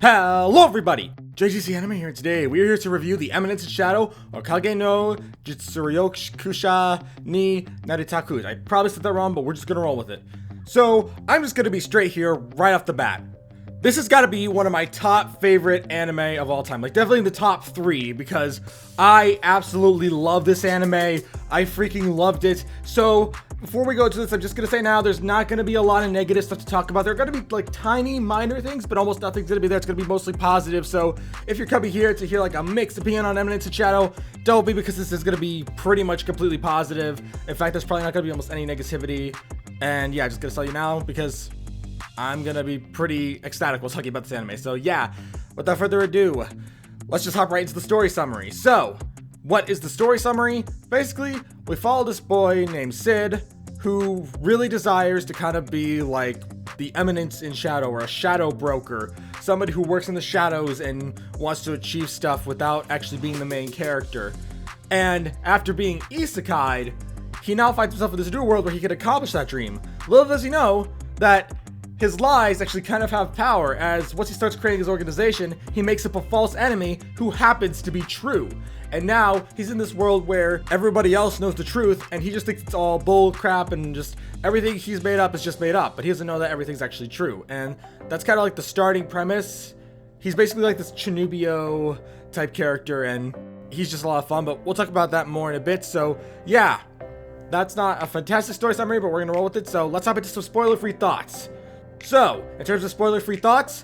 Hello everybody! JGC Anime here, and today we are here to review the Eminence in Shadow Okage no Jitsuryokusha ni Naritaku. I probably said that wrong, but we're just gonna roll with it. So, I'm just gonna be straight here right off the bat. This has got to be one of my top favorite anime of all time. Like, definitely in the top 3, because I absolutely love this anime. I freaking loved it. So, before we go into this, I'm just going to say now, there's not going to be a lot of negative stuff to talk about. There are going to be, like, tiny, minor things, but almost nothing's going to be there. It's going to be mostly positive. So, if you're coming here to hear, like, a mixed opinion on Eminence in Shadow, don't be, because this is going to be pretty much completely positive. In fact, there's probably not going to be almost any negativity. And, yeah, I'm just going to tell you now, because I'm gonna be pretty ecstatic while talking about this anime. So yeah, without further ado, let's just hop right into the story summary. So, what is the story summary? Basically, we follow this boy named Sid, who really desires to kind of be like the Eminence in Shadow, or a shadow broker. Somebody who works in the shadows and wants to achieve stuff without actually being the main character. And after being isekai'd, he now finds himself in this new world where he can accomplish that dream. Little does he know that his lies actually kind of have power, as once he starts creating his organization, he makes up a false enemy who happens to be true. And now he's in this world where everybody else knows the truth, and he just thinks it's all bull crap and just everything he's made up is just made up. But he doesn't know that everything's actually true. And that's kind of like the starting premise. He's basically like this Chinubio type character, and he's just a lot of fun, but we'll talk about that more in a bit. So yeah, that's not a fantastic story summary, but we're gonna roll with it. So let's hop into some spoiler-free thoughts. So, in terms of spoiler-free thoughts,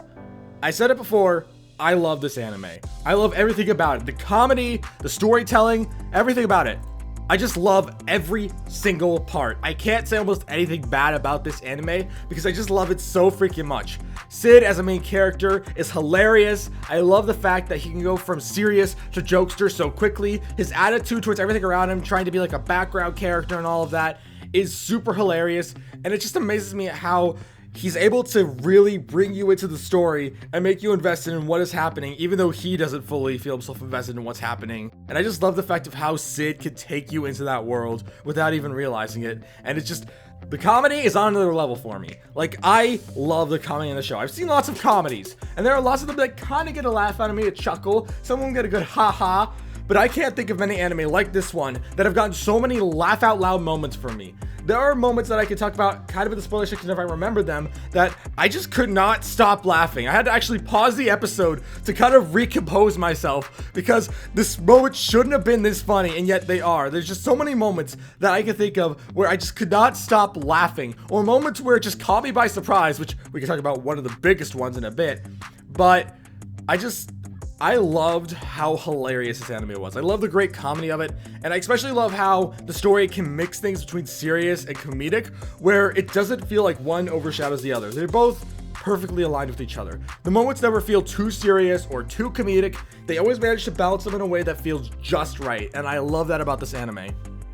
I said it before, I love this anime. I love everything about it. The comedy, the storytelling, everything about it. I just love every single part. I can't say almost anything bad about this anime because I just love it so freaking much. Sid as a main character is hilarious. I love the fact that he can go from serious to jokester so quickly. His attitude towards everything around him, trying to be like a background character and all of that, is super hilarious. And it just amazes me at how he's able to really bring you into the story and make you invested in what is happening, even though he doesn't fully feel himself invested in what's happening. And I just love the fact of how Sid could take you into that world without even realizing it. And it's just, the comedy is on another level for me. Like, I love the comedy in the show. I've seen lots of comedies, and there are lots of them that kind of get a laugh out of me, a chuckle. Some of them get a good ha-ha. But I can't think of any anime like this one that have gotten so many laugh out loud moments for me. There are moments that I could talk about kind of in the spoiler section if I remember them, that I just could not stop laughing. I had to actually pause the episode to kind of recompose myself, because this moment shouldn't have been this funny, and yet they are. There's just so many moments that I can think of where I just could not stop laughing, or moments where it just caught me by surprise, which we can talk about one of the biggest ones in a bit. But I loved how hilarious this anime was. I love the great comedy of it, and I especially love how the story can mix things between serious and comedic, where it doesn't feel like one overshadows the other. They're both perfectly aligned with each other. The moments never feel too serious or too comedic. They always manage to balance them in a way that feels just right, and I love that about this anime.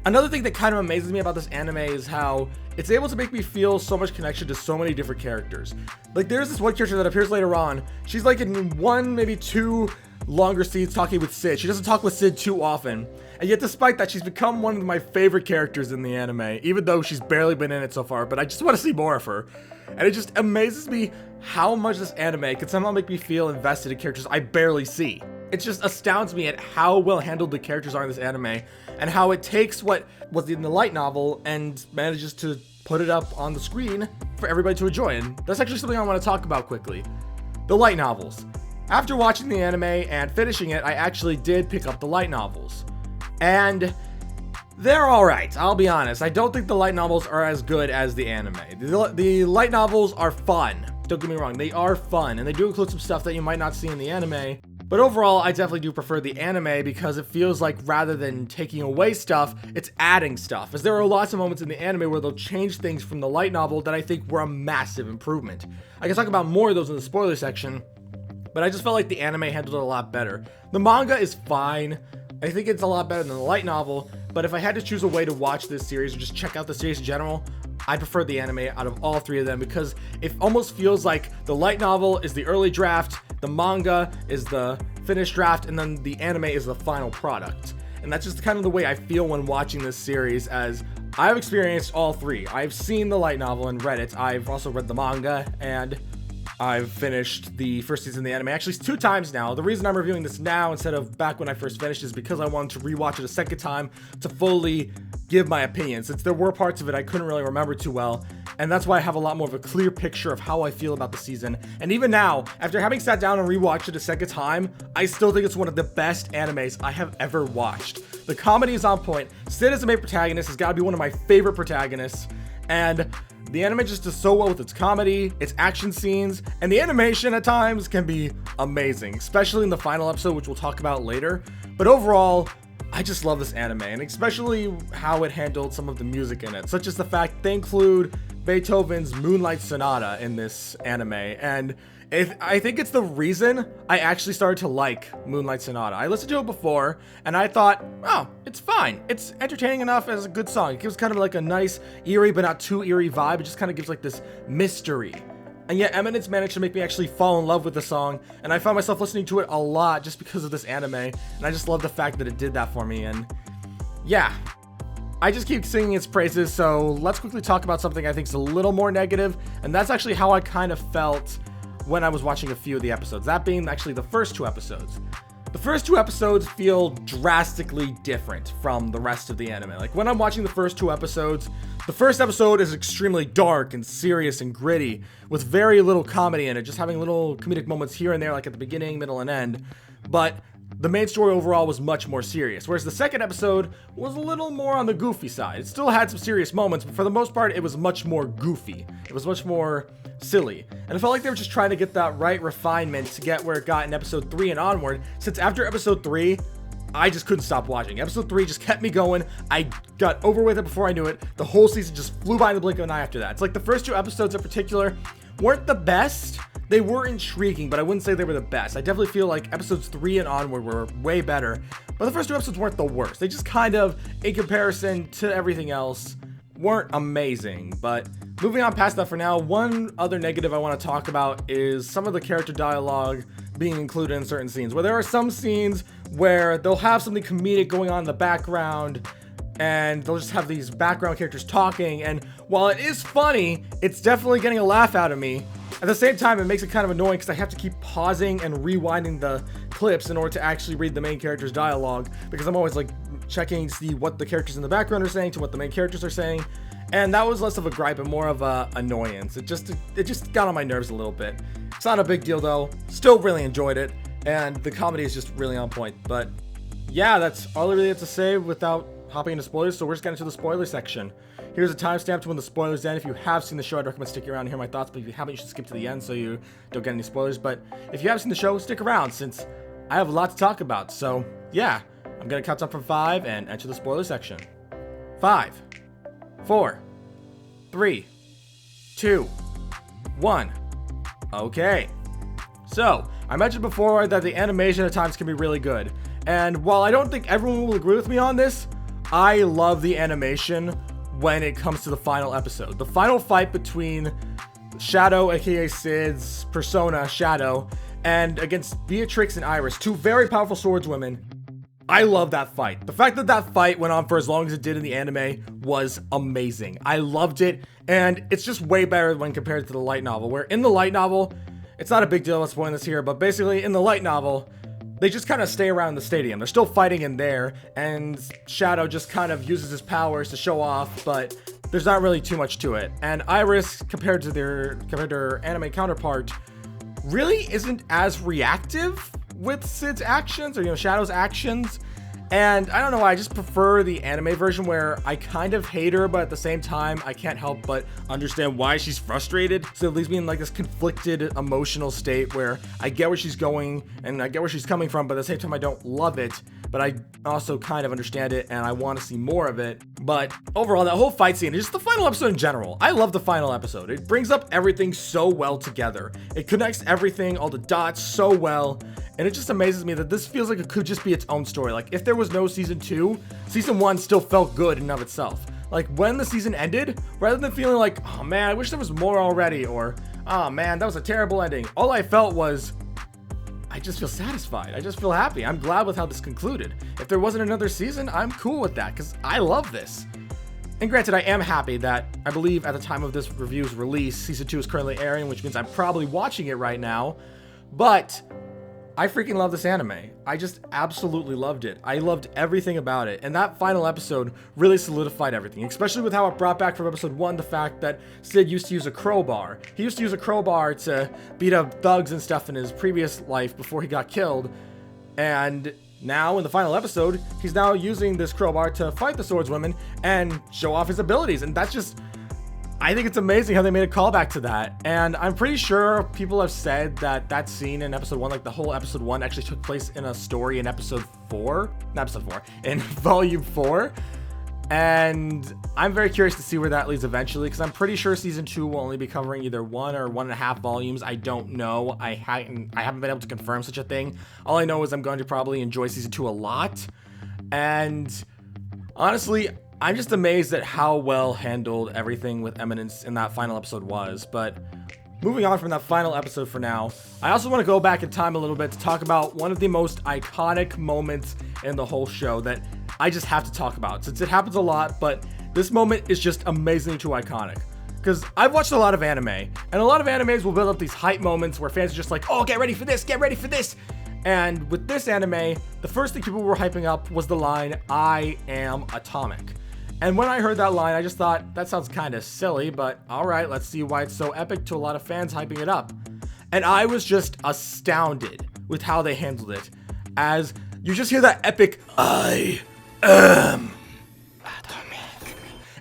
Another thing that kind of amazes me about this anime is how it's able to make me feel so much connection to so many different characters. Like, there's this one character that appears later on. She's like in one, maybe two longer scenes talking with Sid. She doesn't talk with Sid too often. And yet, despite that, she's become one of my favorite characters in the anime, even though she's barely been in it so far, but I just want to see more of her. And it just amazes me how much this anime can somehow make me feel invested in characters I barely see. It just astounds me at how well handled the characters are in this anime, and how it takes what was in the light novel and manages to put it up on the screen for everybody to enjoy. And that's actually something I want to talk about quickly. The light novels. After watching the anime and finishing it, I actually did pick up the light novels. And they're alright, I'll be honest. I don't think the light novels are as good as the anime. The light novels are fun. Don't get me wrong, they are fun, and they do include some stuff that you might not see in the anime. But overall, I definitely do prefer the anime, because it feels like rather than taking away stuff, it's adding stuff. As there are lots of moments in the anime where they'll change things from the light novel that I think were a massive improvement. I can talk about more of those in the spoiler section, but I just felt like the anime handled it a lot better. The manga is fine. I think it's a lot better than the light novel, but if I had to choose a way to watch this series or just check out the series in general, I prefer the anime out of all three of them, because it almost feels like the light novel is the early draft, the manga is the finished draft, and then the anime is the final product. And that's just kind of the way I feel when watching this series, as I've experienced all three. I've seen the light novel and read it. I've also read the manga, and I've finished the first season of the anime, actually 2 times now. The reason I'm reviewing this now instead of back when I first finished is because I wanted to rewatch it a second time to fully give my opinion, since there were parts of it I couldn't really remember too well, and that's why I have a lot more of a clear picture of how I feel about the season. And even now, after having sat down and rewatched it a second time, I still think it's one of the best animes I have ever watched. The comedy is on point. Sid as the main protagonist has got to be one of my favorite protagonists, and the anime just does so well with its comedy, its action scenes, and the animation at times can be amazing, especially in the final episode, which we'll talk about later. But overall, I just love this anime, and especially how it handled some of the music in it, such as the fact they include Beethoven's Moonlight Sonata in this anime, and I think it's the reason I actually started to like Moonlight Sonata. I listened to it before, and I thought, oh, it's fine. It's entertaining enough as a good song. It gives kind of like a nice, eerie, but not too eerie vibe. It just kind of gives like this mystery. And yet Eminence managed to make me actually fall in love with the song, and I found myself listening to it a lot just because of this anime, and I just love the fact that it did that for me. And yeah, I just keep singing its praises, so let's quickly talk about something I think is a little more negative, and that's actually how I kind of felt when I was watching a few of the episodes, that being actually the first 2 episodes. The first 2 episodes feel drastically different from the rest of the anime. Like when I'm watching the first 2 episodes, the first episode is extremely dark and serious and gritty with very little comedy in it, just having little comedic moments here and there, like at the beginning, middle, and end. But the main story overall was much more serious, whereas the second episode was a little more on the goofy side. It still had some serious moments, but for the most part, it was much more goofy. It was much more silly, and I felt like they were just trying to get that right refinement to get where it got in episode 3 and onward, since after episode 3, I just couldn't stop watching. Episode 3 just kept me going. I got over with it before I knew it. The whole season just flew by in the blink of an eye after that. It's like the first 2 episodes in particular weren't the best. They were intriguing, but I wouldn't say they were the best. I definitely feel like episodes 3 and onward were way better, but the first 2 episodes weren't the worst. They just kind of, in comparison to everything else, weren't amazing. But moving on past that for now, one other negative I want to talk about is some of the character dialogue being included in certain scenes, where there are some scenes where they'll have something comedic going on in the background, and they'll just have these background characters talking, and while it is funny, it's definitely getting a laugh out of me. At the same time, it makes it kind of annoying because I have to keep pausing and rewinding the clips in order to actually read the main character's dialogue, because I'm always like checking to see what the characters in the background are saying to what the main characters are saying. And that was less of a gripe and more of a annoyance. It just got on my nerves a little bit. It's not a big deal though. Still really enjoyed it, and the comedy is just really on point. But yeah, that's all I really have to say without hopping into spoilers, so we're just getting into the spoiler section. Here's a timestamp to when the spoilers end. If you have seen the show, I'd recommend sticking around and hear my thoughts, but if you haven't, you should skip to the end so you don't get any spoilers. But if you haven't seen the show, stick around since I have a lot to talk about. So yeah, I'm gonna count down from 5 and enter the spoiler section. 5, 4, 3, 2, 1. Okay. So, I mentioned before that the animation at times can be really good. And while I don't think everyone will agree with me on this, I love the animation when it comes to the final episode. The final fight between Shadow, aka Sid's persona, Shadow, and against Beatrix and Iris, 2 very powerful swordswomen. I love that fight. The fact that that fight went on for as long as it did in the anime was amazing. I loved it, and it's just way better when compared to the light novel, where in the light novel, it's not a big deal, I'm spoiling this here, but basically in the light novel, they just kind of stay around the stadium. They're still fighting in there, and Shadow just kind of uses his powers to show off, but there's not really too much to it. And Iris, compared to her anime counterpart, really isn't as reactive with Sid's actions, or Shadow's actions. And I don't know why, I just prefer the anime version where I kind of hate her, but at the same time, I can't help but understand why she's frustrated. So it leaves me in like this conflicted emotional state where I get where she's going and I get where she's coming from, but at the same time, I don't love it, but I also kind of understand it and I want to see more of it. But overall, that whole fight scene, just the final episode in general, I love the final episode. It brings up everything so well together. It connects everything, all the dots so well. And it just amazes me that this feels like it could just be its own story. Like, if there was no season 2, season 1 still felt good in and of itself. Like, when the season ended, rather than feeling like, oh man, I wish there was more already, or, oh man, that was a terrible ending, all I felt was, I just feel satisfied. I just feel happy. I'm glad with how this concluded. If there wasn't another season, I'm cool with that, because I love this. And granted, I am happy that I believe at the time of this review's release, season 2 is currently airing, which means I'm probably watching it right now. But I freaking love this anime. I just absolutely loved it. I loved everything about it. And that final episode really solidified everything, especially with how it brought back from episode 1 the fact that Sid used to use a crowbar. He used to use a crowbar to beat up thugs and stuff in his previous life before he got killed. And now, in the final episode, he's now using this crowbar to fight the swordswomen and show off his abilities. And that's just, I think it's amazing how they made a callback to that. And I'm pretty sure people have said that that scene in episode 1, like the whole episode 1, actually took place in a story in episode 4. Not episode 4, in volume 4. And I'm very curious to see where that leads eventually, because I'm pretty sure season 2 will only be covering either 1 or 1.5 volumes. I don't know. I haven't been able to confirm such a thing. All I know is I'm going to probably enjoy season 2 a lot. And honestly, I'm just amazed at how well handled everything with Eminence in that final episode was. But moving on from that final episode for now, I also want to go back in time a little bit to talk about one of the most iconic moments in the whole show that I just have to talk about, since it happens a lot, but this moment is just amazingly too iconic. Because I've watched a lot of anime, and a lot of animes will build up these hype moments where fans are just like, oh, get ready for this, get ready for this. And with this anime, the first thing people were hyping up was the line, I am atomic. And when I heard that line, I just thought, that sounds kind of silly, but alright, let's see why it's so epic to a lot of fans hyping it up. And I was just astounded with how they handled it, as you just hear that epic, I am atomic.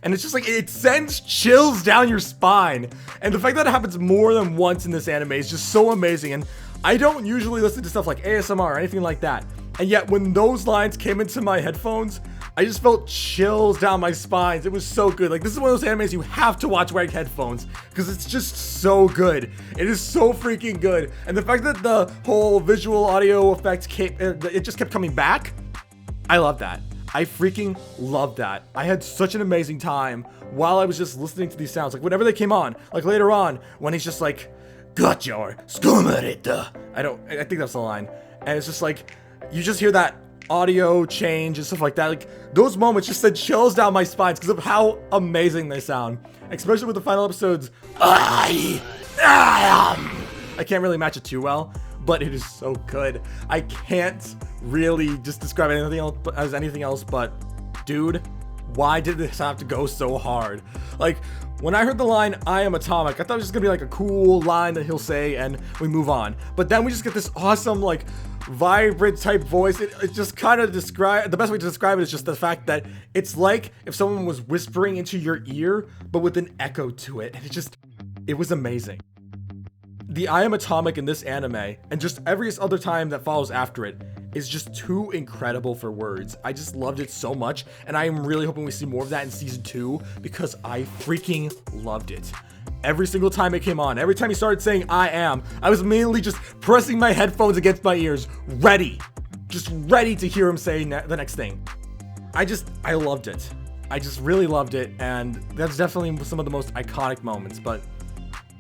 And it's just like, it sends chills down your spine. And the fact that it happens more than once in this anime is just so amazing. And I don't usually listen to stuff like ASMR or anything like that. And yet when those lines came into my headphones, I just felt chills down my spines. It was so good. Like, this is one of those animes you have to watch wearing headphones, because it's just so good. It is so freaking good. And the fact that the whole visual audio effect it just kept coming back, I love that. I freaking love that. I had such an amazing time while I was just listening to these sounds. Like, whenever they came on, like later on, when he's just like, got your skumarita. I think that's the line. And it's just like, you just hear that audio change and stuff like that. Like, those moments just sent chills down my spines because of how amazing they sound. Especially with the final episodes, I can't really match it too well, but it is so good. I can't really just describe anything else as anything else, but dude, why did this have to go so hard? Like, when I heard the line, I am atomic, I thought it was just gonna be like a cool line that he'll say and we move on. But then we just get this awesome, like, vibrant type voice. It just kind of the best way to describe it is just the fact that it's like if someone was whispering into your ear, but with an echo to it. And it was amazing. The I am atomic in this anime, and just every other time that follows after it, is just too incredible for words. I just loved it so much, and I am really hoping we see more of that in season 2, because I freaking loved it. Every single time it came on, every time he started saying I am, I was immediately just pressing my headphones against my ears, just ready to hear him say the next thing. I loved it. I just really loved it, and that's definitely some of the most iconic moments. But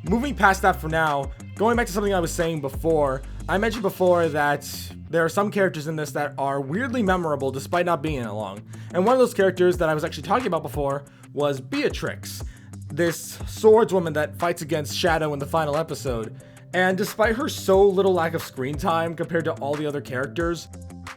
moving past that for now, going back to something I was saying before, I mentioned before that there are some characters in this that are weirdly memorable despite not being in it long. And one of those characters that I was actually talking about before was Beatrix, this swordswoman that fights against Shadow in the final episode. And despite her so little lack of screen time compared to all the other characters,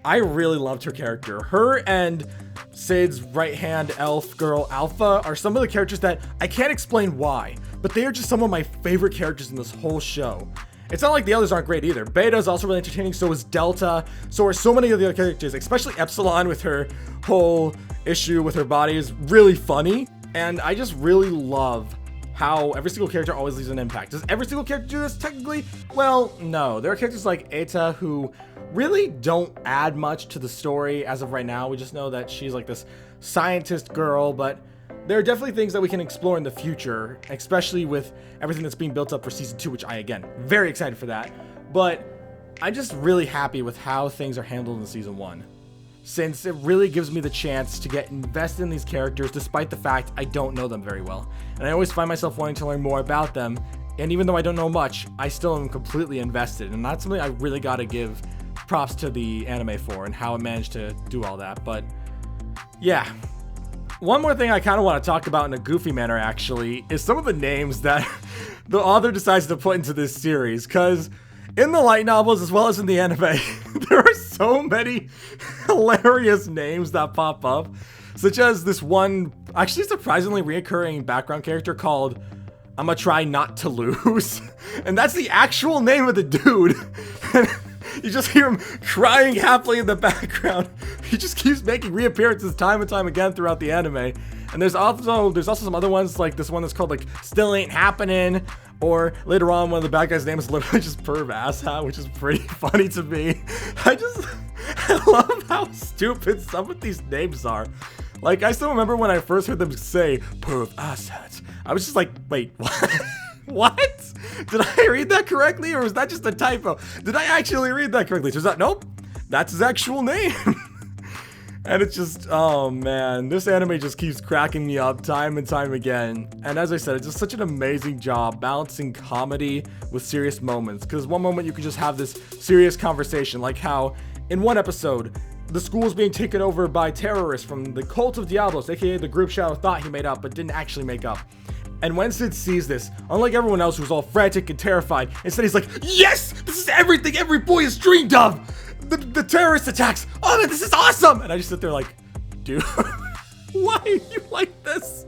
I really loved her character. Her and Sid's right-hand elf girl Alpha are some of the characters that I can't explain why, but they are just some of my favorite characters in this whole show. It's not like the others aren't great either. Beta is also really entertaining, so is Delta, so are so many of the other characters, especially Epsilon with her whole issue with her body is really funny. And I just really love how every single character always leaves an impact. Does every single character do this technically? Well, no. There are characters like Eta who really don't add much to the story as of right now. We just know that she's like this scientist girl, but there are definitely things that we can explore in the future, especially with everything that's being built up for season 2, which I, again, very excited for that. But I'm just really happy with how things are handled in season 1, since it really gives me the chance to get invested in these characters despite the fact I don't know them very well. And I always find myself wanting to learn more about them, and even though I don't know much, I still am completely invested, and that's something I really gotta give props to the anime for and how it managed to do all that. But yeah, One more thing I kind of want to talk about in a goofy manner, actually, is some of the names that the author decides to put into this series. Because in the light novels, as well as in the anime, there are so many hilarious names that pop up. Such as this one, actually surprisingly reoccurring background character called I'ma Try Not to Lose. And that's the actual name of the dude. You just hear him crying happily in the background. He just keeps making reappearances time and time again throughout the anime. And there's also some other ones, like this one that's called like Still Ain't Happening, or later on one of the bad guys' name is literally just Perv Asshat, which is pretty funny to me. I love how stupid some of these names are. Like, I still remember when I first heard them say Perv Asshat. I was just like, wait, what? What? Did I read that correctly, or was that just a typo? Did I actually read that correctly? Turns out, nope, that's his actual name. And it's just, oh man, this anime just keeps cracking me up time and time again. And as I said, it's just such an amazing job balancing comedy with serious moments. Because one moment you can just have this serious conversation, like how in one episode, the school is being taken over by terrorists from the Cult of Diablos, aka the group Shadow thought he made up but didn't actually make up. And when Sid sees this, unlike everyone else who's all frantic and terrified, instead he's like, yes! This is everything every boy has dreamed of! The terrorist attacks! Oh man, this is awesome! And I just sit there like, dude, why are you like this?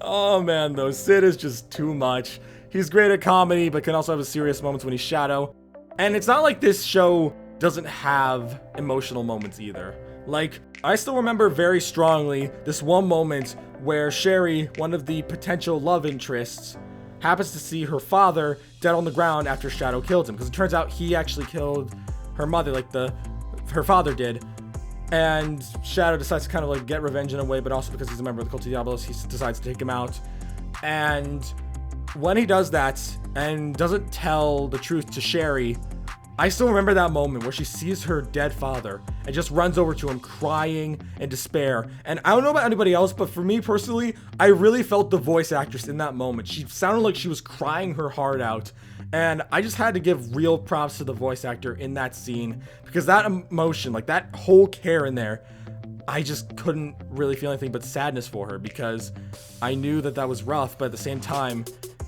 Oh man, though, Sid is just too much. He's great at comedy, but can also have his serious moments when he's Shadow. And it's not like this show doesn't have emotional moments either. Like, I still remember very strongly this one moment where Sherry, one of the potential love interests, happens to see her father dead on the ground after Shadow killed him. Because it turns out he actually killed her mother, like her father did. And Shadow decides to kind of like get revenge in a way, but also because he's a member of the Cult of Diablos, he decides to take him out. And when he does that and doesn't tell the truth to Sherry, I still remember that moment where she sees her dead father and just runs over to him crying in despair. And I don't know about anybody else, but for me personally, I really felt the voice actress in that moment. She sounded like she was crying her heart out. And I just had to give real props to the voice actor in that scene, because that emotion, like that whole care in there, I just couldn't really feel anything but sadness for her, because I knew that that was rough, but at the same time,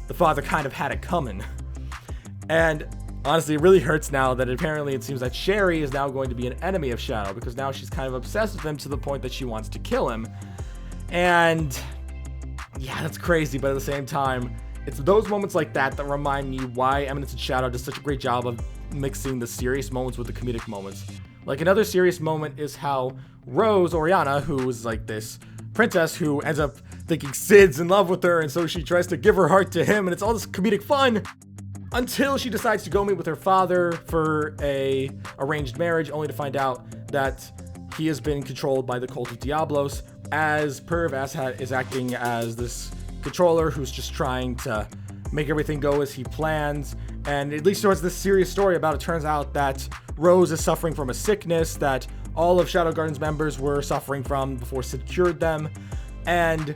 the father kind of had it coming. And honestly, it really hurts now that apparently it seems that Sherry is now going to be an enemy of Shadow, because now she's kind of obsessed with him to the point that she wants to kill him. And yeah, that's crazy, but at the same time, it's those moments like that that remind me why Eminence and Shadow does such a great job of mixing the serious moments with the comedic moments. Like, another serious moment is how Rose, Oriana, who is like this princess who ends up thinking Sid's in love with her, and so she tries to give her heart to him, and it's all this comedic fun until she decides to go meet with her father for a arranged marriage, only to find out that he has been controlled by the Cult of Diablos, as Perv Asshat is acting as this controller who's just trying to make everything go as he plans. And it leads towards this serious story about, it turns out that Rose is suffering from a sickness that all of Shadow Garden's members were suffering from before Sid cured them. And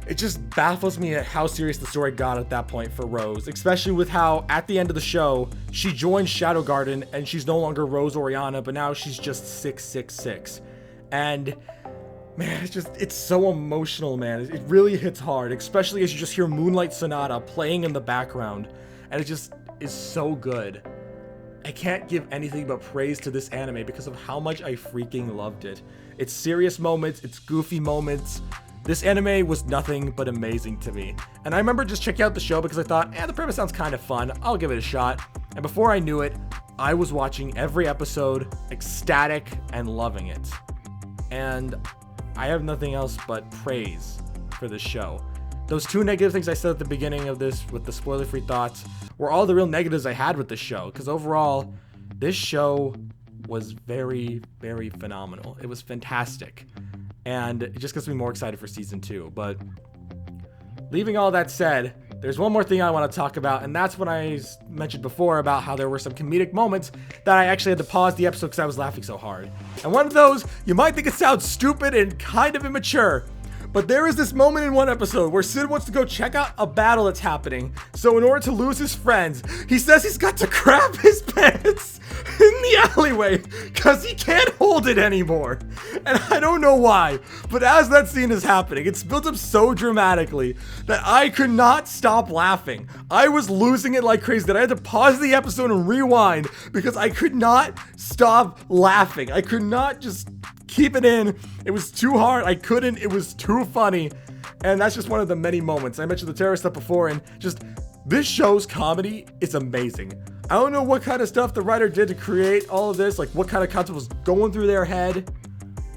it just baffles me at how serious the story got at that point for Rose, especially with how at the end of the show she joins Shadow Garden and she's no longer Rose Oriana, but now she's just 666. And man, it's so emotional, man. It really hits hard, especially as you just hear Moonlight Sonata playing in the background, and it just is so good. I can't give anything but praise to this anime because of how much I freaking loved it. It's serious moments, it's goofy moments. This anime was nothing but amazing to me. And I remember just checking out the show because I thought, the premise sounds kind of fun, I'll give it a shot. And before I knew it, I was watching every episode, ecstatic and loving it. And I have nothing else but praise for this show. Those two negative things I said at the beginning of this with the spoiler-free thoughts were all the real negatives I had with this show, because overall, this show was very, very phenomenal. It was fantastic. And it just gets me more excited for season 2. But leaving all that said, there's one more thing I want to talk about, and that's what I mentioned before about how there were some comedic moments that I actually had to pause the episode because I was laughing so hard. And one of those, you might think it sounds stupid and kind of immature, but there is this moment in one episode where Sid wants to go check out a battle that's happening. So in order to lose his friends, he says he's got to crap his pants in the alleyway because he can't hold it anymore. And I don't know why, but as that scene is happening, it's built up so dramatically that I could not stop laughing. I was losing it like crazy that I had to pause the episode and rewind because I could not stop laughing. I could not just keep it in. It was too hard. I couldn't. It was too funny. And that's just one of the many moments. I mentioned the terrorist stuff before, and just this show's comedy is amazing. I don't know what kind of stuff the writer did to create all of this, like what kind of concept was going through their head,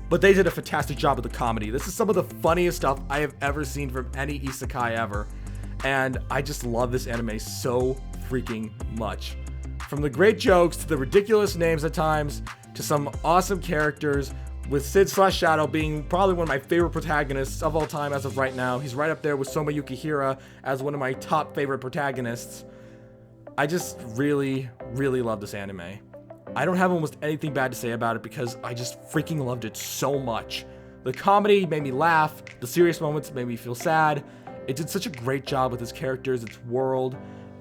but they did a fantastic job with the comedy. This is some of the funniest stuff I have ever seen from any isekai ever, and I just love this anime so freaking much. From the great jokes to the ridiculous names at times to some awesome characters, with Sid/Shadow being probably one of my favorite protagonists of all time as of right now. He's right up there with Soma Yukihira as one of my top favorite protagonists. I just really, really love this anime. I don't have almost anything bad to say about it because I just freaking loved it so much. The comedy made me laugh, the serious moments made me feel sad. It did such a great job with its characters, its world,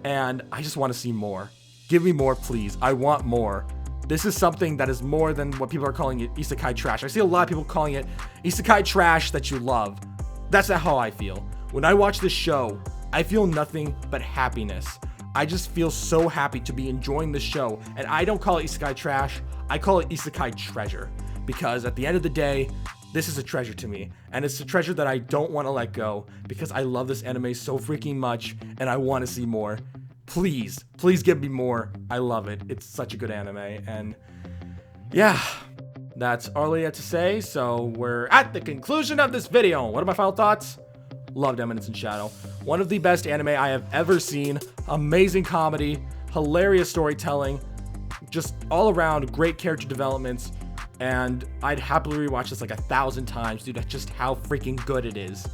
and I just want to see more. Give me more, please. I want more. This is something that is more than what people are calling it isekai trash. I see a lot of people calling it isekai trash that you love. That's not how I feel. When I watch this show, I feel nothing but happiness. I just feel so happy to be enjoying the show. And I don't call it isekai trash. I call it isekai treasure. Because at the end of the day, this is a treasure to me. And it's a treasure that I don't want to let go. Because I love this anime so freaking much. And I want to see more. Please, please give me more. I love it. It's such a good anime. And yeah, that's all I had to say. So we're at the conclusion of this video. What are my final thoughts? Loved Eminence in Shadow. One of the best anime I have ever seen. Amazing comedy, hilarious storytelling, just all around great character developments. And I'd happily rewatch this like 1,000 times due to just how freaking good it is.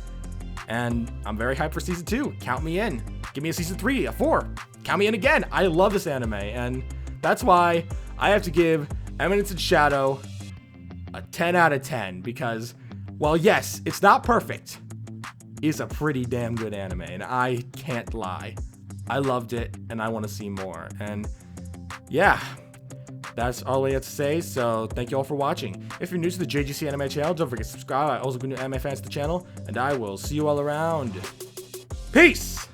And I'm very hyped for season 2. Count me in. Give me a season 3, a 4. Count me in again. I love this anime. And that's why I have to give Eminence in Shadow a 10 out of 10. Because, well, yes, it's not perfect. It's a pretty damn good anime. And I can't lie. I loved it. And I want to see more. And yeah, that's all I have to say. So thank you all for watching. If you're new to the JGC Anime channel, don't forget to subscribe. I also bring new anime fans to the channel. And I will see you all around. Peace!